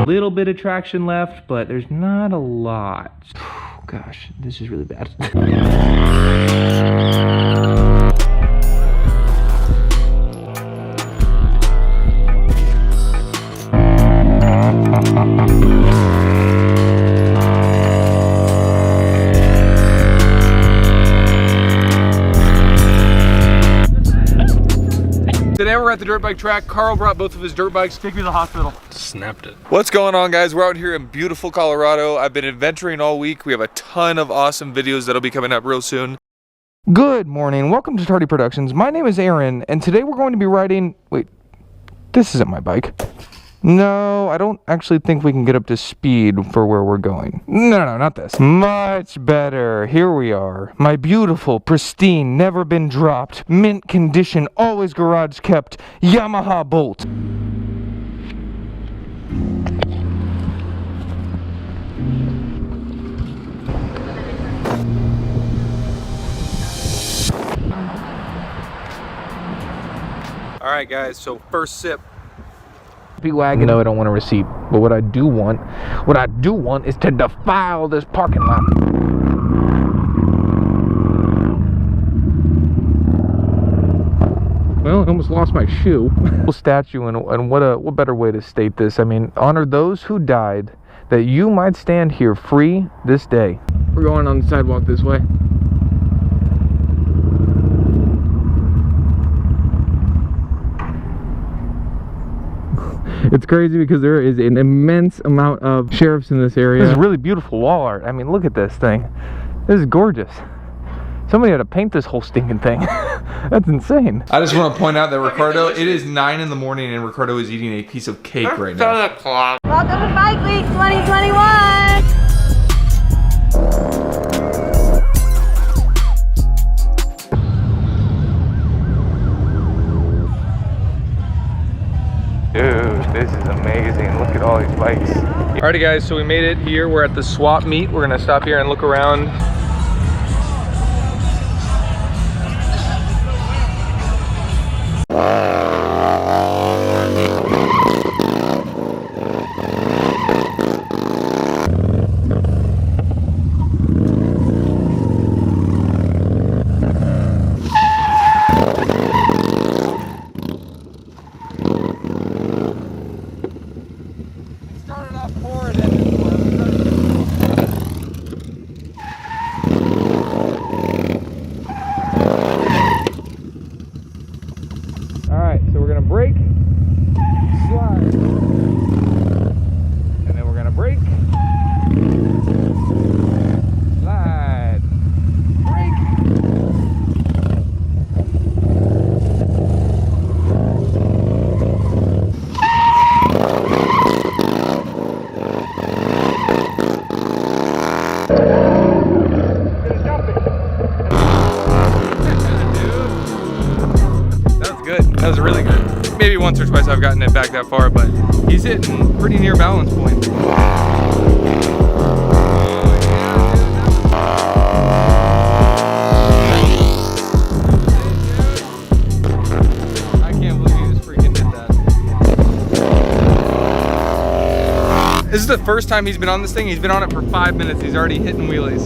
little bit of traction left, but there's not a lot. Gosh, this is really bad. Today we're at the dirt bike track. Carl brought both of his dirt bikes. Take me to the hospital. Snapped it. What's going on, guys? We're out here in beautiful Colorado. I've been adventuring all week. We have a ton of awesome videos that'll be coming up real soon. Good morning. Welcome to Tardy Productions. My name is Aaron, and today we're going to be riding... Wait, this isn't my bike. No, I don't actually think we can get up to speed for where we're going. No, not this. Much better. Here we are. My beautiful, pristine, never been dropped, mint condition, always garage kept, Yamaha Bolt. All right, guys, so first sip. Wagon. No, I don't want a receipt. But what I do want is to defile this parking lot. Well, I almost lost my shoe. Statue, and what better way to state this? I mean, honor those who died, that you might stand here free this day. We're going on the sidewalk this way. It's crazy because there is an immense amount of sheriffs in this area. This is really beautiful wall art. I mean, look at this thing. This is gorgeous. Somebody had to paint this whole stinking thing. That's insane. I just want to point out that Ricardo, it is 9 in the morning and Ricardo is eating a piece of cake right now. Welcome to Bike Week 2021! Dude, this is amazing. Look at all these bikes. Alrighty, guys, so we made it here. We're at the swap meet. We're gonna stop here and look around. Alright, so we're gonna brake, slide, and then we're gonna brake, slide, brake. That was really good. Maybe once or twice I've gotten it back that far, but he's hitting pretty near balance point. I can't believe he just freaking did that. This is the first time he's been on this thing. He's been on it for 5 minutes. He's already hitting wheelies.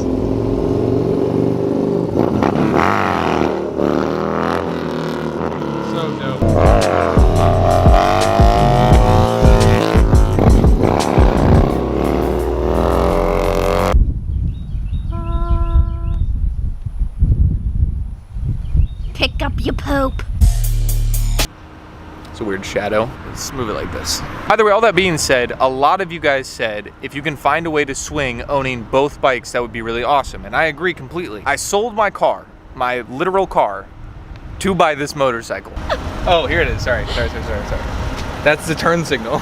So dope. Pick up your poop. It's a weird shadow. Let's move it like this. Either way, all that being said, a lot of you guys said if you can find a way to swing owning both bikes, that would be really awesome. And I agree completely. I sold my car, my literal car, to buy this motorcycle. Oh, here it is. Sorry. That's the turn signal.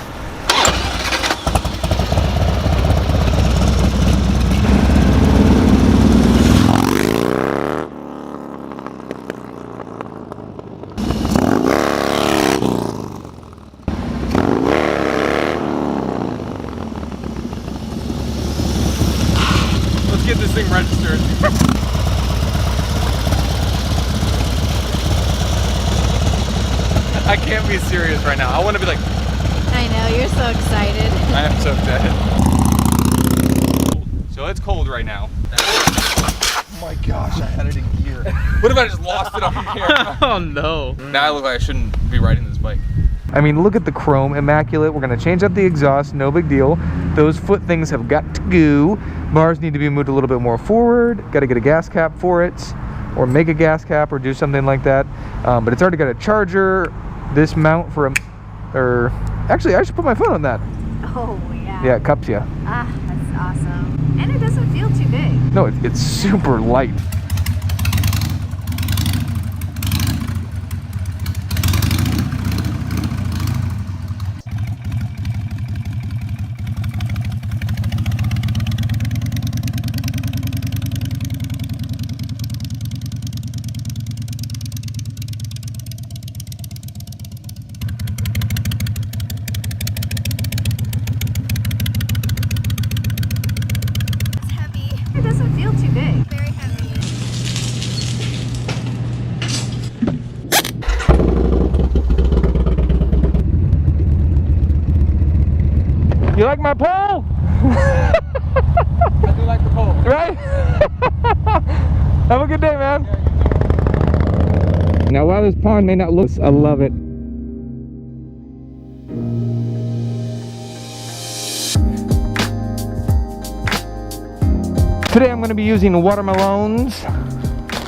Let's get this thing registered. I can't be serious right now. I want to be like, I know, you're so excited. I am so excited. So it's cold right now. Oh my gosh, I had it in gear. What if I just lost it on camera? Oh no. Now I look like I shouldn't be riding this bike. I mean, look at the chrome, immaculate. We're gonna change out the exhaust, no big deal. Those foot things have got to go. Bars need to be moved a little bit more forward. Got to get a gas cap for it, or make a gas cap, or do something like that. But it's already got a charger. This mount for a, or actually, I should put my phone on that. Oh, yeah. Yeah, it cups you. Ah, that's awesome. And it doesn't feel too big. No, it's super light. It doesn't feel too big. Very heavy. You like my pole? I do like the pole. Right? Have a good day, man. Now, while this pond may not look, I love it. Today I'm going to be using watermelons,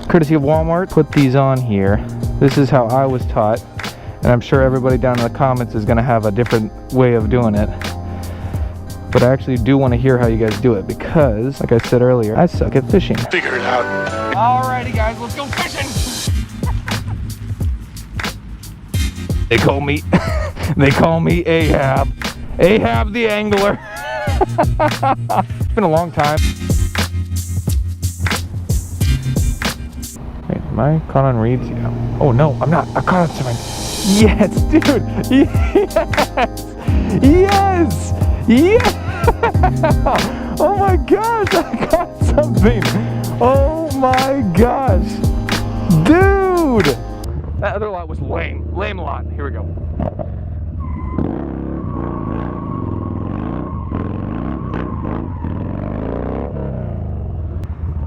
courtesy of Walmart. Put these on here. This is how I was taught, and I'm sure everybody down in the comments is going to have a different way of doing it. But I actually do want to hear how you guys do it, because, like I said earlier, I suck at fishing. Figure it out. Alrighty guys, let's go fishing! They call me, they call me Ahab. Ahab the angler. It's been a long time. Wait, am I caught on reeds? Yeah. Oh no, I'm not. I caught on something. Yes, dude. Yes. Yes. Yeah. Oh my gosh, I caught something. Oh my gosh. Dude. That other lot was lame. Lame lot. Here we go.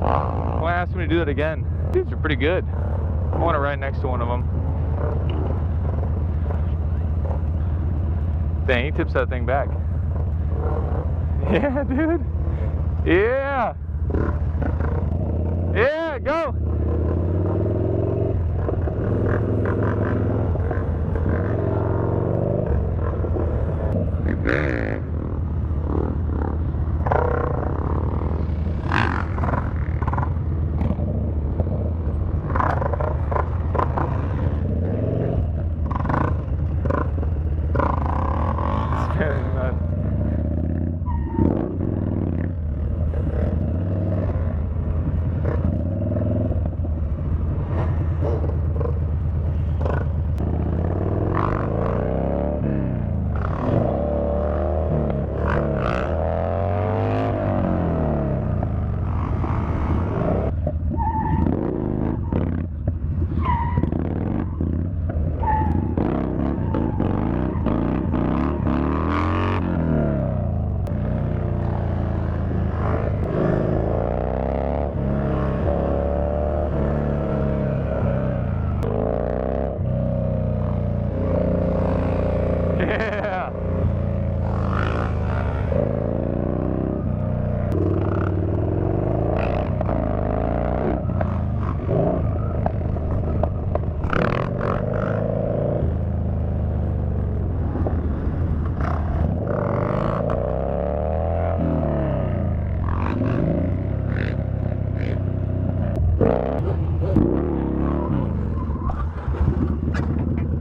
Well, I asked him to do that again. These are pretty good. I want to ride next to one of them. Dang, he tips that thing back. Yeah, dude. Yeah. Yeah, go.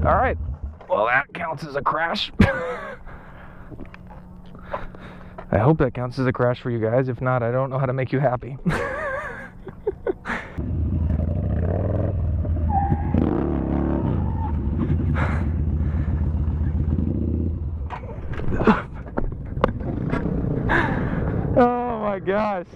All right, well that counts as a crash. I hope that counts as a crash for you guys. If not, I don't know how to make you happy. Oh my gosh.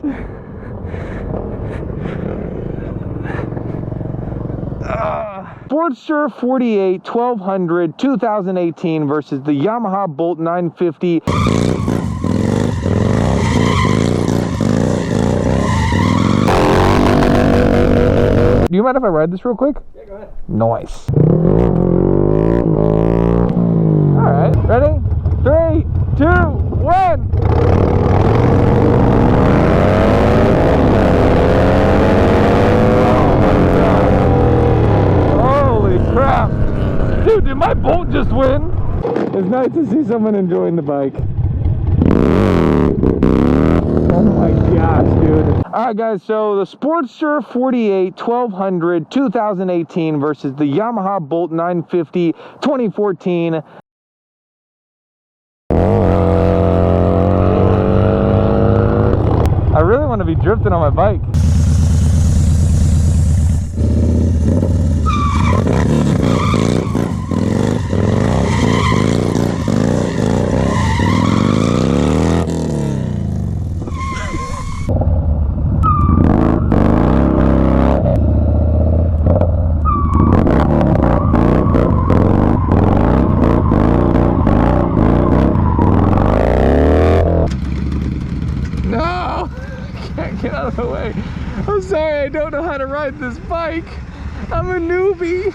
Sportster 48 1200 2018 versus the Yamaha Bolt 950. Do you mind if I ride this real quick? Yeah, go ahead. Nice. Alright, ready? 3, 2, 1. Holy crap. Dude, did my Bolt just win? It's nice to see someone enjoying the bike. Oh my gosh, dude. Alright guys, so the Sportster 48 1200 2018 versus the Yamaha Bolt 950 2014. I really want to be drifting on my bike. No! Get out of the way. I'm sorry, I don't know how to ride this bike. I'm a newbie.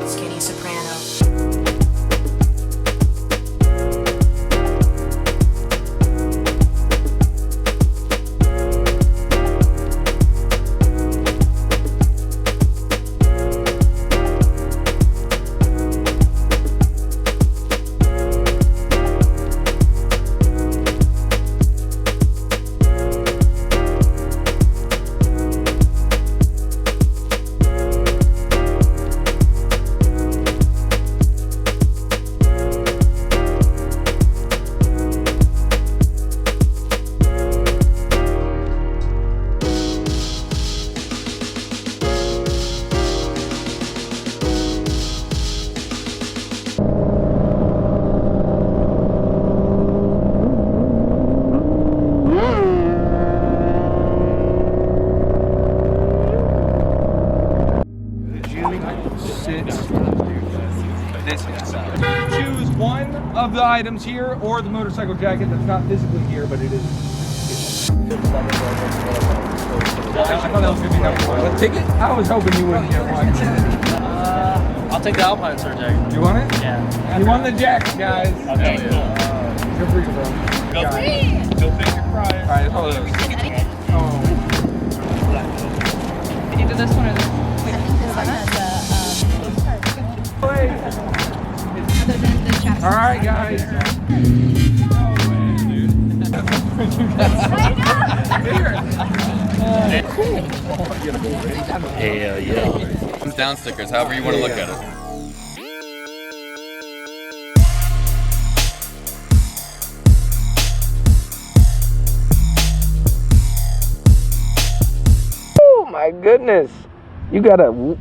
Skinny soprano. Choose one of the items here or the motorcycle jacket that's not physically here, but it is. I thought that was going to be number one. Let's take it. I was hoping you wouldn't get one. I'll take the Alpine Star jacket. You want it? Yeah. You won the jacket, guys. Okay, cool. Good for you, bro. Go pick your prize. All right, hold on. Oh. Either this one or this one. Wait, this one has All right, guys. Hell yeah. Down stickers, however you want to look at it. Oh my goodness. You got a... Ew.